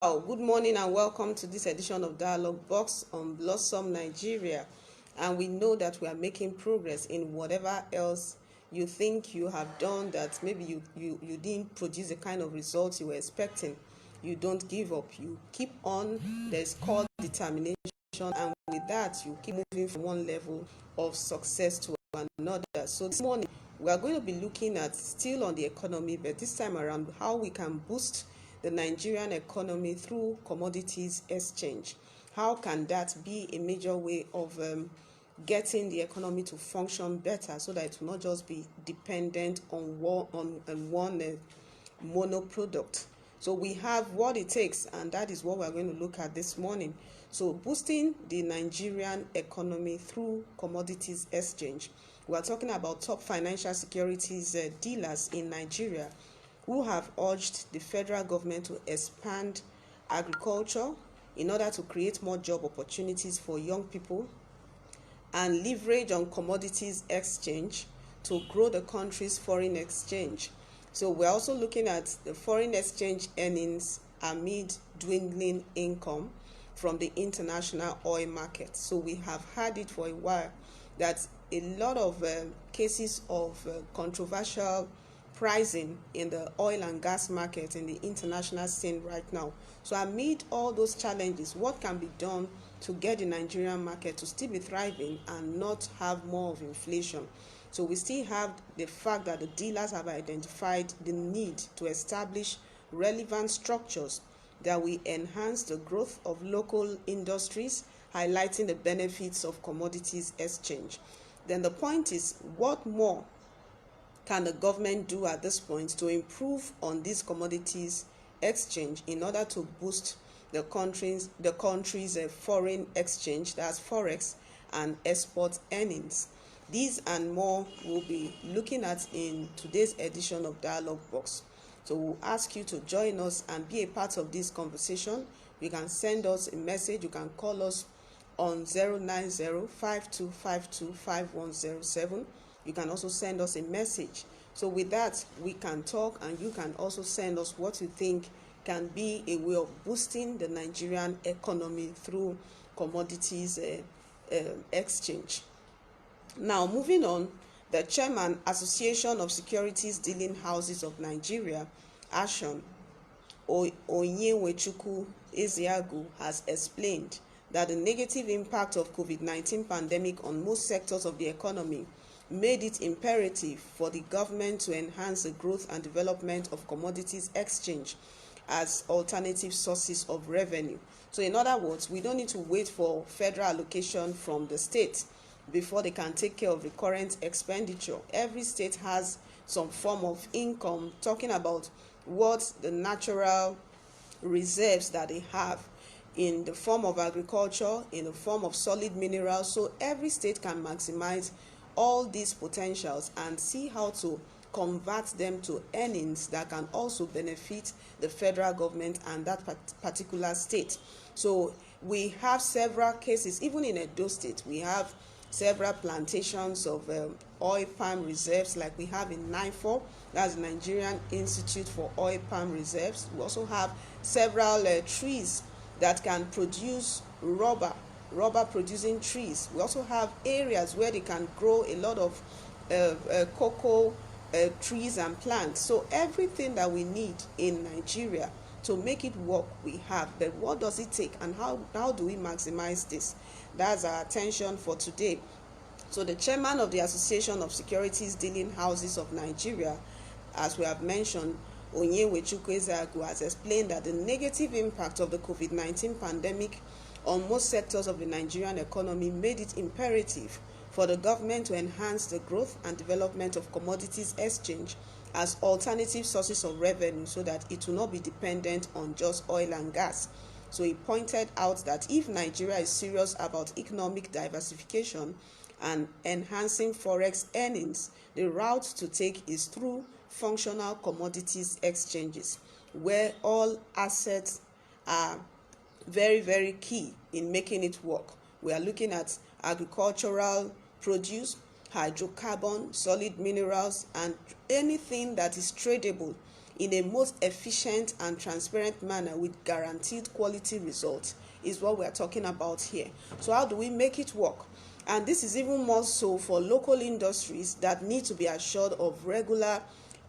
Oh, good morning and welcome to this edition of Dialogue Box on Blossom Nigeria. And we know that we are making progress in whatever else you think you have done that maybe you didn't produce the kind of results you were expecting. You don't give up. You keep on. There's called determination. And with that, you keep moving from one level of success to another. So this morning, we are going to be looking at still on the economy, but this time around, how we can boost the Nigerian economy through commodities exchange. How can that be a major way of getting the economy to function better so that it will not just be dependent on one mono product? So we have what it takes, and that is what we're going to look at this morning. So boosting the Nigerian economy through commodities exchange. We are talking about top financial securities dealers in Nigeria who have urged the federal government to expand agriculture in order to create more job opportunities for young people and leverage on commodities exchange to grow the country's foreign exchange. So we're also looking at the foreign exchange earnings amid dwindling income from the international oil market. So we have had it for a while that a lot of cases of controversial pricing in the oil and gas market in the international scene right now. So amid all those challenges, what can be done to get the Nigerian market to still be thriving and not have more of inflation? So we still have the fact that the dealers have identified the need to establish relevant structures that will enhance the growth of local industries, highlighting the benefits of commodities exchange. Then the point is, what more can the government do at this point to improve on this commodities exchange in order to boost the country's foreign exchange, that's forex, and export earnings? These and more we'll be looking at in today's edition of Dialogue Box. So we'll ask you to join us and be a part of this conversation. You can send us a message. You can call us on 090-5252-5107. You can also send us a message. So with that, we can talk, and you can also send us what you think can be a way of boosting the Nigerian economy through commodities exchange. Now, moving on, the chairman, Association of Securities Dealing Houses of Nigeria, ASHON, Onyewechukwu Ezeagu, has explained that the negative impact of COVID-19 pandemic on most sectors of the economy made it imperative for the government to enhance the growth and development of commodities exchange as alternative sources of revenue. So in other words, we don't need to wait for federal allocation from the state before they can take care of recurrent expenditure. Every state has some form of income, talking about what the natural reserves that they have in the form of agriculture, in the form of solid minerals. So every state can maximize all these potentials and see how to convert them to earnings that can also benefit the federal government and that particular state. So we have several cases, even in Edo State, we have several plantations of oil palm reserves, like we have in NIFO, that's the Nigerian Institute for Oil Palm Reserves. We also have several trees that can produce rubber producing trees. We also have areas where they can grow a lot of cocoa trees and plants. So everything that we need in Nigeria to make it work, we have. But what does it take, and how do we maximize this? That's our attention for today. So the chairman of the Association of Securities Dealing Houses of Nigeria, as we have mentioned, Onyewechukwu Ezeagu, has explained that the negative impact of the COVID-19 pandemic on most sectors of the Nigerian economy made it imperative for the government to enhance the growth and development of commodities exchange as alternative sources of revenue so that it will not be dependent on just oil and gas. So he pointed out that if Nigeria is serious about economic diversification and enhancing forex earnings, the route to take is through functional commodities exchanges, where all assets are very, very key in making it work. We are looking at agricultural produce, hydrocarbon, solid minerals, and anything that is tradable in a most efficient and transparent manner with guaranteed quality results is what we are talking about here. So how do we make it work? And this is even more so for local industries that need to be assured of regular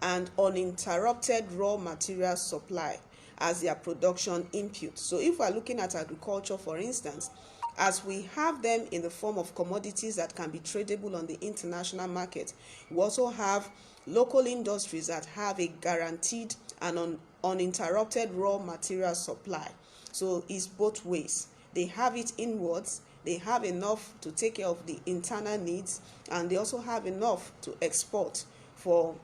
and uninterrupted raw material supply as their production input. So if we are looking at agriculture, for instance, as we have them in the form of commodities that can be tradable on the international market, we also have local industries that have a guaranteed and uninterrupted raw material supply. So it's both ways. They have it inwards, they have enough to take care of the internal needs, and they also have enough to export for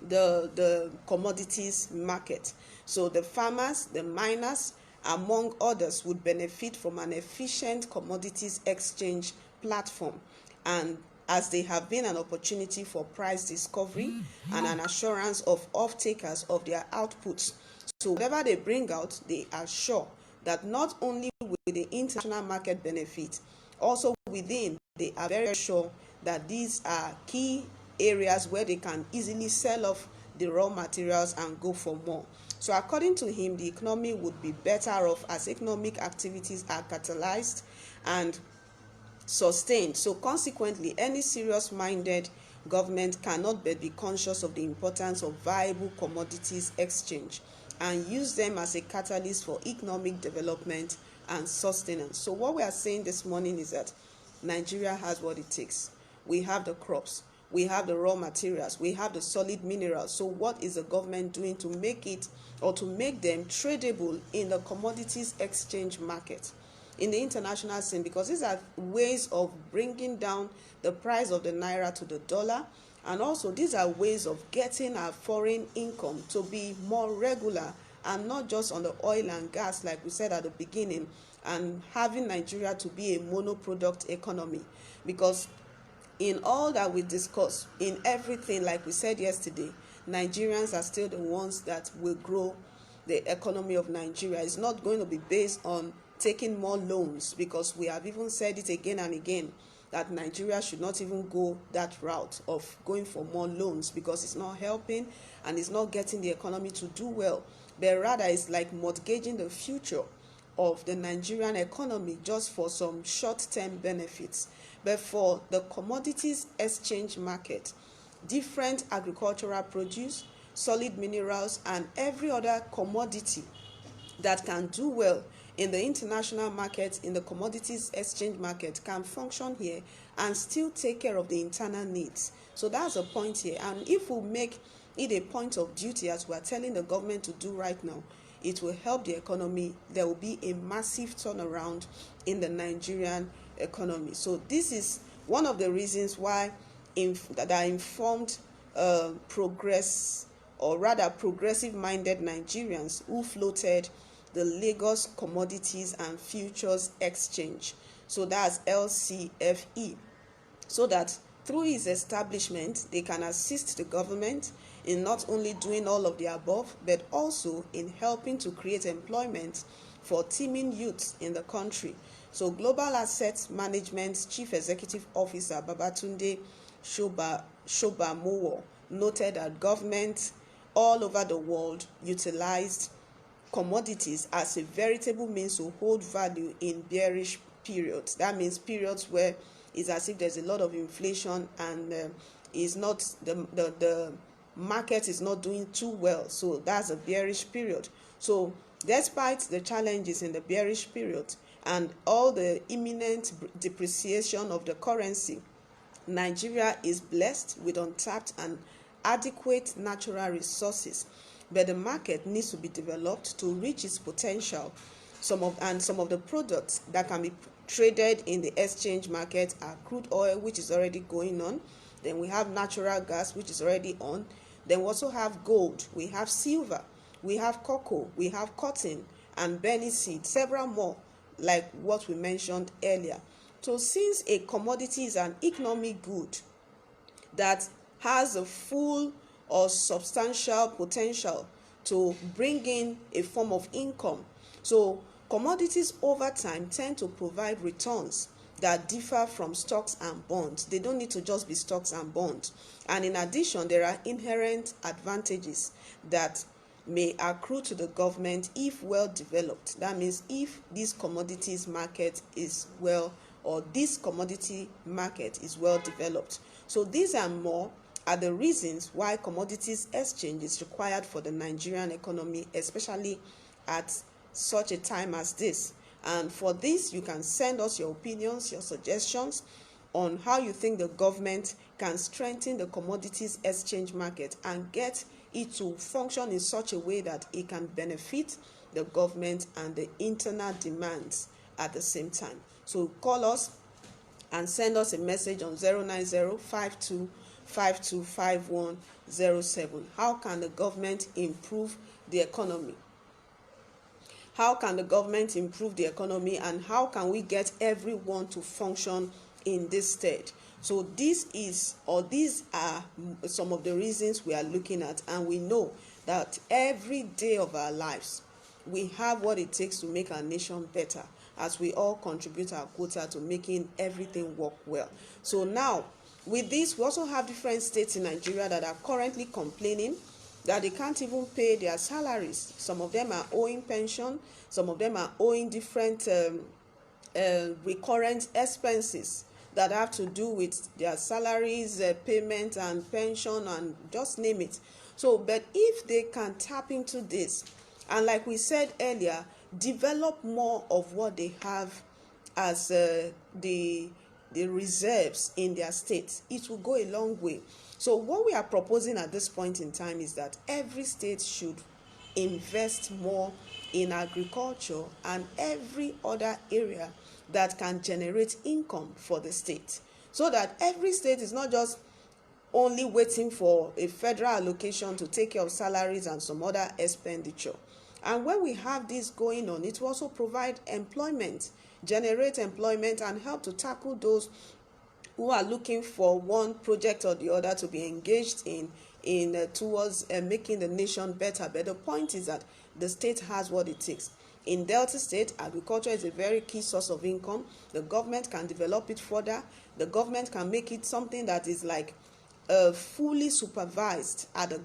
the commodities market. So the farmers, the miners, among others, would benefit from an efficient commodities exchange platform, and as they have been an opportunity for price discovery and an assurance of off-takers of their outputs. So whatever they bring out, they are sure that not only will the international market benefit, also within, they are very sure that these are key areas where they can easily sell off the raw materials and go for more. So according to him, the economy would be better off as economic activities are catalyzed and sustained. So consequently, any serious-minded government cannot but be conscious of the importance of viable commodities exchange and use them as a catalyst for economic development and sustenance. So what we are saying this morning is that Nigeria has what it takes. We have the crops, we have the raw materials, we have the solid minerals. So what is the government doing to make it, or to make them tradable in the commodities exchange market, in the international scene? Because these are ways of bringing down the price of the naira to the dollar, and also these are ways of getting our foreign income to be more regular and not just on the oil and gas like we said at the beginning, and having Nigeria to be a monoproduct economy. Because in all that we discuss, in everything, like we said yesterday, Nigerians are still the ones that will grow the economy of Nigeria. It's not going to be based on taking more loans, because we have even said it again and again that Nigeria should not even go that route of going for more loans, because it's not helping and it's not getting the economy to do well, but rather it's like mortgaging the future of the Nigerian economy just for some short-term benefits. But for the commodities exchange market, different agricultural produce, solid minerals, and every other commodity that can do well in the international market, in the commodities exchange market, can function here and still take care of the internal needs. So that's a point here. And if we make it a point of duty, as we are telling the government to do right now, it will help the economy. There will be a massive turnaround in the Nigerian economy. So this is one of the reasons why that are informed progressive-minded Nigerians who floated the Lagos Commodities and Futures Exchange. So that's LCFE. So that through its establishment, they can assist the government in not only doing all of the above, but also in helping to create employment for teeming youths in the country. So Global Assets Management's Chief Executive Officer Babatunde Shobamowo noted that governments all over the world utilized commodities as a veritable means to hold value in bearish periods. That means periods where it's as if there's a lot of inflation and is not the market is not doing too well. So that's a bearish period. So despite the challenges in the bearish period and all the imminent depreciation of the currency, Nigeria is blessed with untapped and adequate natural resources, but the market needs to be developed to reach its potential. Some of the products that can be traded in the exchange market are crude oil, which is already going on. Then we have natural gas, which is already on. Then we also have gold, we have silver, we have cocoa, we have cotton and Benny seed, several more like what we mentioned earlier. So since a commodity is an economic good that has a full or substantial potential to bring in a form of income, so commodities over time tend to provide returns that differ from stocks and bonds. They don't need to just be stocks and bonds. And in addition, there are inherent advantages that may accrue to the government if well developed. That means if this commodities market is well, or this commodity market is well developed. So these and more are the reasons why commodities exchange is required for the Nigerian economy, especially at such a time as this. And for this, you can send us your opinions, your suggestions on how you think the government can strengthen the commodities exchange market and get it to function in such a way that it can benefit the government and the internal demands at the same time. So call us and send us a message on 090-5252-5107. How can the government improve the economy? How can the government improve the economy, and how can we get everyone to function in this state? So these are some of the reasons we are looking at, and we know that every day of our lives we have what it takes to make our nation better, as we all contribute our quota to making everything work well. So now, with this, we also have different states in Nigeria that are currently complaining that they can't even pay their salaries. Some of them are owing pension, some of them are owing different recurrent expenses that have to do with their salaries, payment and pension, and just name it. So, but if they can tap into this, and like we said earlier, develop more of what they have as the reserves in their states, it will go a long way. So what we are proposing at this point in time is that every state should invest more in agriculture and every other area that can generate income for the state, so that every state is not just only waiting for a federal allocation to take care of salaries and some other expenditure. And when we have this going on, it will also provide employment, generate employment, and help to tackle those who are looking for one project or the other to be engaged in towards making the nation better. But the point is that the state has what it takes. In Delta State, agriculture is a very key source of income. The government can develop it further. The government can make it something that is like fully supervised at the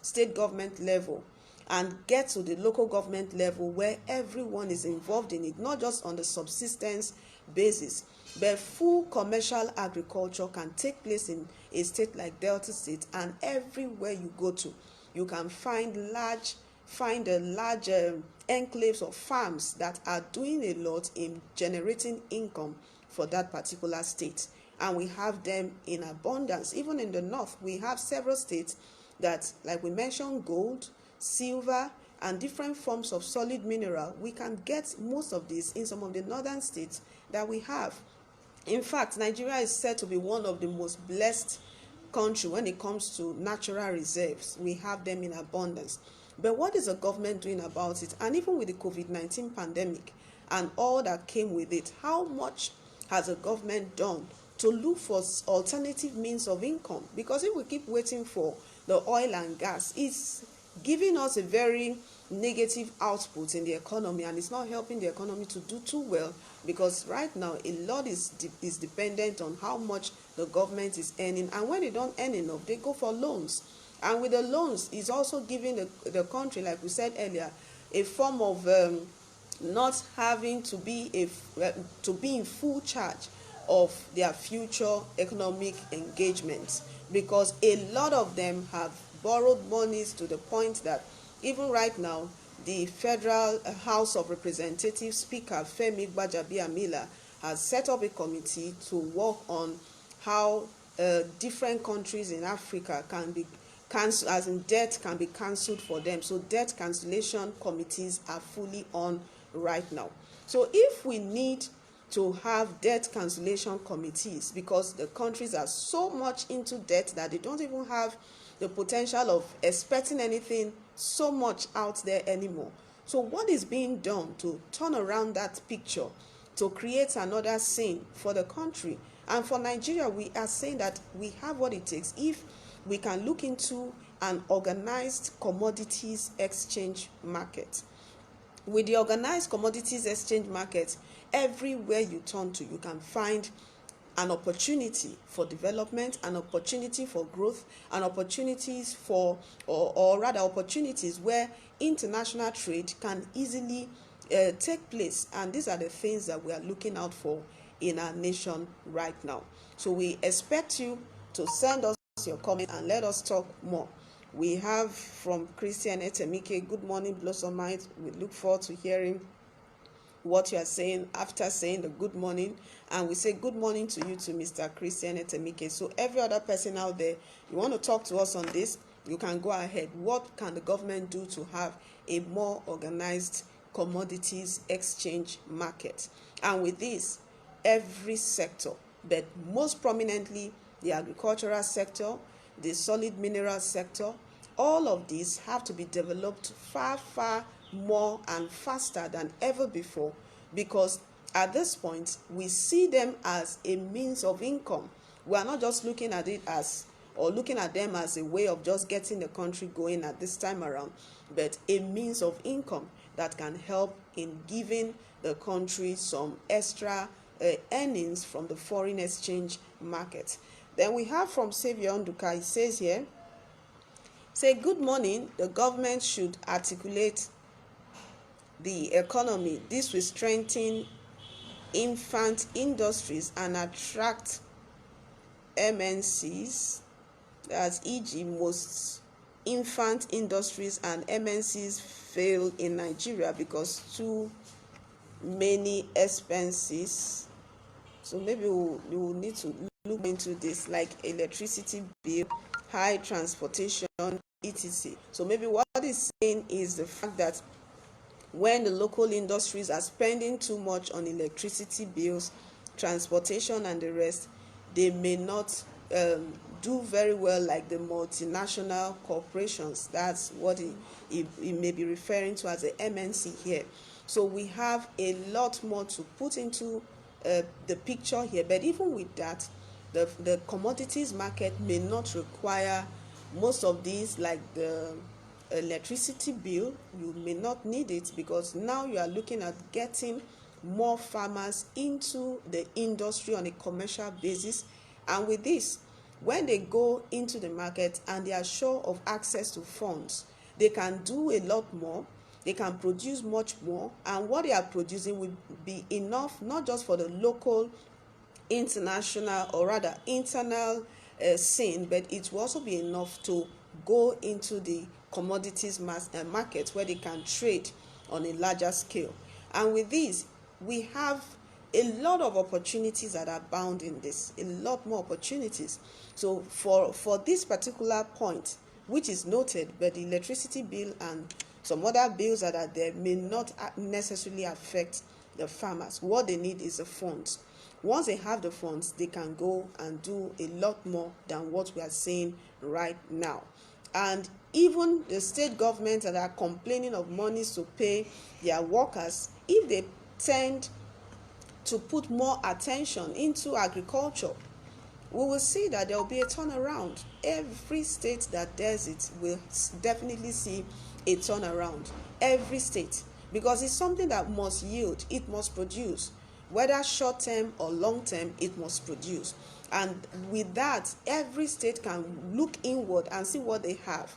state government level, and get to the local government level where everyone is involved in it, not just on the subsistence basis, but full commercial agriculture can take place in a state like Delta State, and everywhere you go to, you can find large enclaves of farms that are doing a lot in generating income for that particular state. And we have them in abundance. Even in the north, we have several states that, like we mentioned, gold, silver, and different forms of solid mineral. We can get most of these in some of the northern states that we have. In fact, Nigeria is said to be one of the most blessed countries when it comes to natural reserves. We have them in abundance. But what is the government doing about it? And even with the COVID-19 pandemic and all that came with it, how much has the government done to look for alternative means of income? Because if we keep waiting for the oil and gas, it's giving us a very negative output in the economy, and it's not helping the economy to do too well, because right now a lot is dependent on how much the government is earning, and when they don't earn enough, they go for loans. And with the loans, it's also giving the country, like we said earlier, a form of not having to be in full charge of their future economic engagements, because a lot of them have borrowed monies to the point that even right now, the Federal House of Representatives Speaker Femi Gbajabiamila has set up a committee to work on how different countries in Africa can be cancelled, as in debt can be cancelled for them. So debt cancellation committees are fully on right now. So if we need to have debt cancellation committees, because the countries are so much into debt that they don't even have the potential of expecting anything so much out there anymore. So what is being done to turn around that picture, to create another scene for the country? And for Nigeria, we are saying that we have what it takes if we can look into an organized commodities exchange market. With the organized commodities exchange market, everywhere you turn to, you can find an opportunity for development, an opportunity for growth, an opportunities for, or rather opportunities where international trade can easily take place. And these are the things that we are looking out for in our nation right now. So we expect you to send us your comment and let us talk more. We have from Christian Etemike, good morning, Blossomites. We look forward to hearing what you are saying after saying the good morning. And we say good morning to you, to Mr. Christian Etemike. So every other person out there, you want to talk to us on this, you can go ahead. What can the government do to have a more organized commodities exchange market? And with this, every sector, but most prominently the agricultural sector, the solid mineral sector, all of these have to be developed far, far more and faster than ever before, because at this point we see them as a means of income. We are not just looking at it as, or looking at them as a way of just getting the country going at this time around, but a means of income that can help in giving the country some extra earnings from the foreign exchange market. Then we have from Xavier Onduka, he says here, say good morning, the government should articulate the economy. This will strengthen infant industries and attract MNCs, as e.g. most infant industries and MNCs fail in Nigeria because too many expenses. So maybe we'll need to look into this, like electricity bill, high transportation, etc. So maybe what it's saying is the fact that when the local industries are spending too much on electricity bills, transportation and the rest, they may not do very well like the multinational corporations. That's what he may be referring to as a MNC here. So we have a lot more to put into the picture here. But even with that, the commodities market may not require most of these, like the electricity bill. You may not need it, because now you are looking at getting more farmers into the industry on a commercial basis. And with this, when they go into the market and they are sure of access to funds, they can do a lot more, they can produce much more, and what they are producing will be enough not just for the local, international, or rather internal scene, but it will also be enough to go into the commodities market where they can trade on a larger scale. And with this, we have a lot of opportunities that are bound in this, a lot more opportunities. So for this particular point, which is noted, but the electricity bill and some other bills that are there may not necessarily affect the farmers. What they need is the funds. Once they have the funds, they can go and do a lot more than what we are saying right now. And even the state governments that are complaining of monies to pay their workers, if they tend to put more attention into agriculture, we will see that there will be a turnaround. Every state that does it will definitely see a turnaround. Every state, because it's something that must yield, it must produce. Whether short term or long term, it must produce. And with that, every state can look inward and see what they have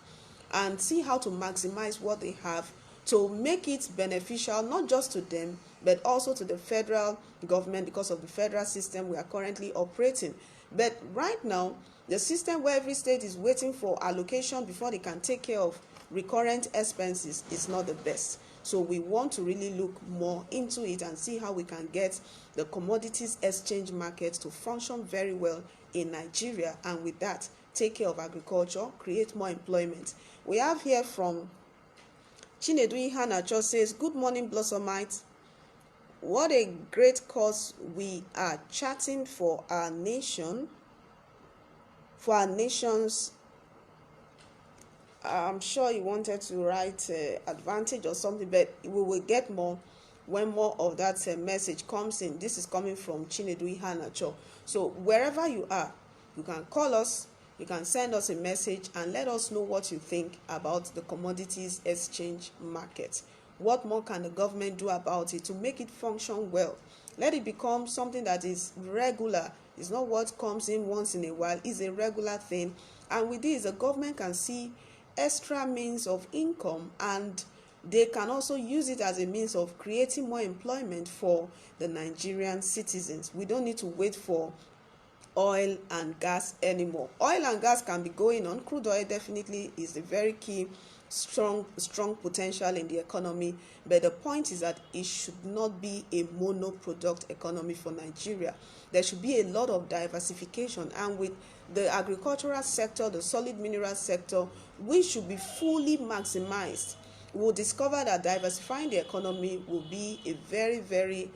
and see how to maximize what they have to make it beneficial, not just to them, but also to the federal government, because of the federal system we are currently operating. But right now, the system where every state is waiting for allocation before they can take care of recurrent expenses is not the best. So we want to really look more into it and see how we can get the commodities exchange market to function very well in Nigeria, and with that, take care of agriculture, create more employment. We have here from Chinedu Ihanacho, says, good morning, Blossomites. What a great cause we are charting for our nation, for our nations. I'm sure you wanted to write advantage or something, but we will get more when more of that message comes in. This is coming from Chinedu Ihanacho. So wherever you are, you can call us, you can send us a message and let us know what you think about the commodities exchange market. What more can the government do about it to make it function well? Let it become something that is regular It's not what comes in once in a while. It's a regular thing. And with this, the government can see extra means of income, and they can also use it as a means of creating more employment for the Nigerian citizens. We don't need to wait for oil and gas anymore. Oil and gas can be going on. Crude oil definitely is a very key strong potential in the economy, but the point is that it should not be a mono product economy for Nigeria. There should be a lot of diversification, and with the agricultural sector, the solid mineral sector, we should be fully maximized. We'll discover that diversifying the economy will be a very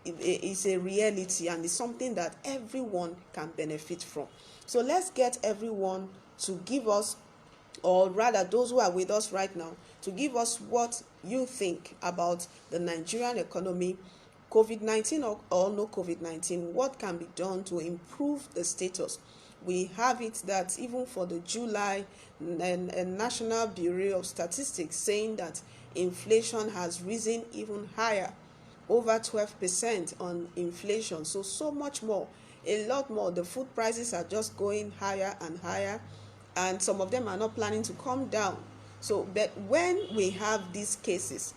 it's a reality, and it's something that everyone can benefit from. So let's get everyone to give us, or rather those who are with us right now, to give us what you think about the Nigerian economy, COVID-19 or no COVID-19, what can be done to improve the status. We have it that even for the July National Bureau of Statistics saying that inflation has risen even higher, over 12% on inflation. So much more, a lot more. The food prices are just going higher and higher, and some of them are not planning to come down. So, but when we have these cases,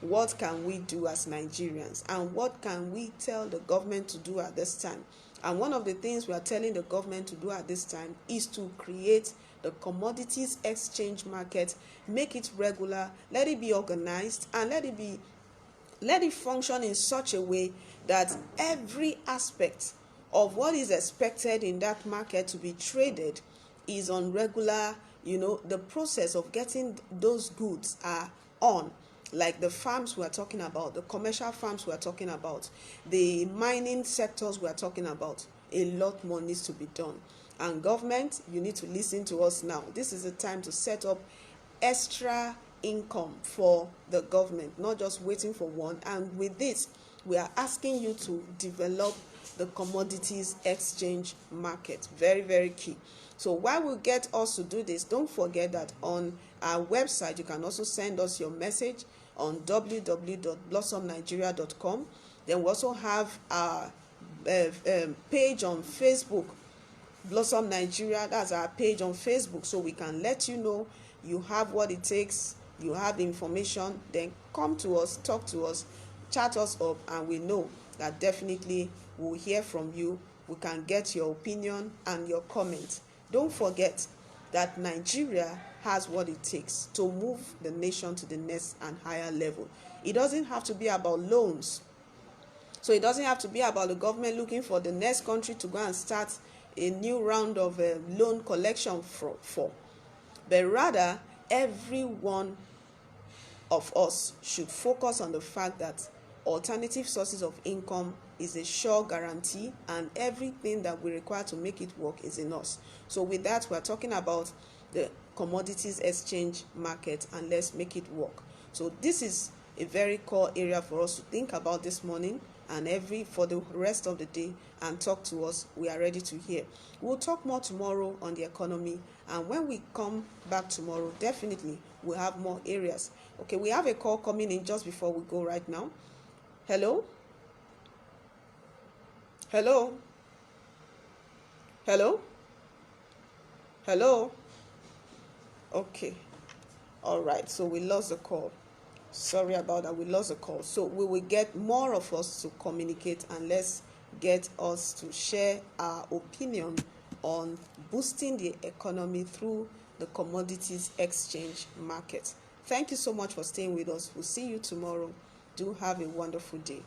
what can we do as Nigerians, and what can we tell the government to do at this time? And one of the things we are telling the government to do at this time is to create the commodities exchange market, make it regular, let it be organized, and let it function in such a way that every aspect of what is expected in that market to be traded is on regular. The process of getting those goods are on, like the farms we are talking about, the commercial farms we are talking about, the mining sectors we are talking about. A lot more needs to be done. And government, you need to listen to us now. This is the time to set up extra income for the government, not just waiting for one. And with this, we are asking you to develop the commodities exchange market. Very key. So while we get us to do this, don't forget that on our website you can also send us your message on www.blossomnigeria.com. Then we also have our page on Facebook, Blossom Nigeria. That's our page on Facebook, so we can let you know you have what it takes, you have the information. Then come to us, talk to us, chat us up, and we know that definitely we'll hear from you. We can get your opinion and your comment. Don't forget that Nigeria has what it takes to move the nation to the next and higher level. It doesn't have to be about loans. So it doesn't have to be about the government looking for the next country to go and start a new round of loan collection for. But rather, every one of us should focus on the fact that alternative sources of income is a sure guarantee, and everything that we require to make it work is in us. So with that, we're talking about the commodities exchange market, and let's make it work. So this is a very core area for us to think about this morning and for the rest of the day, and talk to us. We are ready to hear. We'll talk more tomorrow on the economy, and when we come back tomorrow, definitely we'll have more areas. Okay, we have a call coming in just before we go right now. Hello? Hello? Hello? Hello? Okay. All right, so we lost the call. Sorry about that, we lost the call. So we will get more of us to communicate, and let's get us to share our opinion on boosting the economy through the commodities exchange market. Thank you so much for staying with us. We'll see you tomorrow. Do have a wonderful day.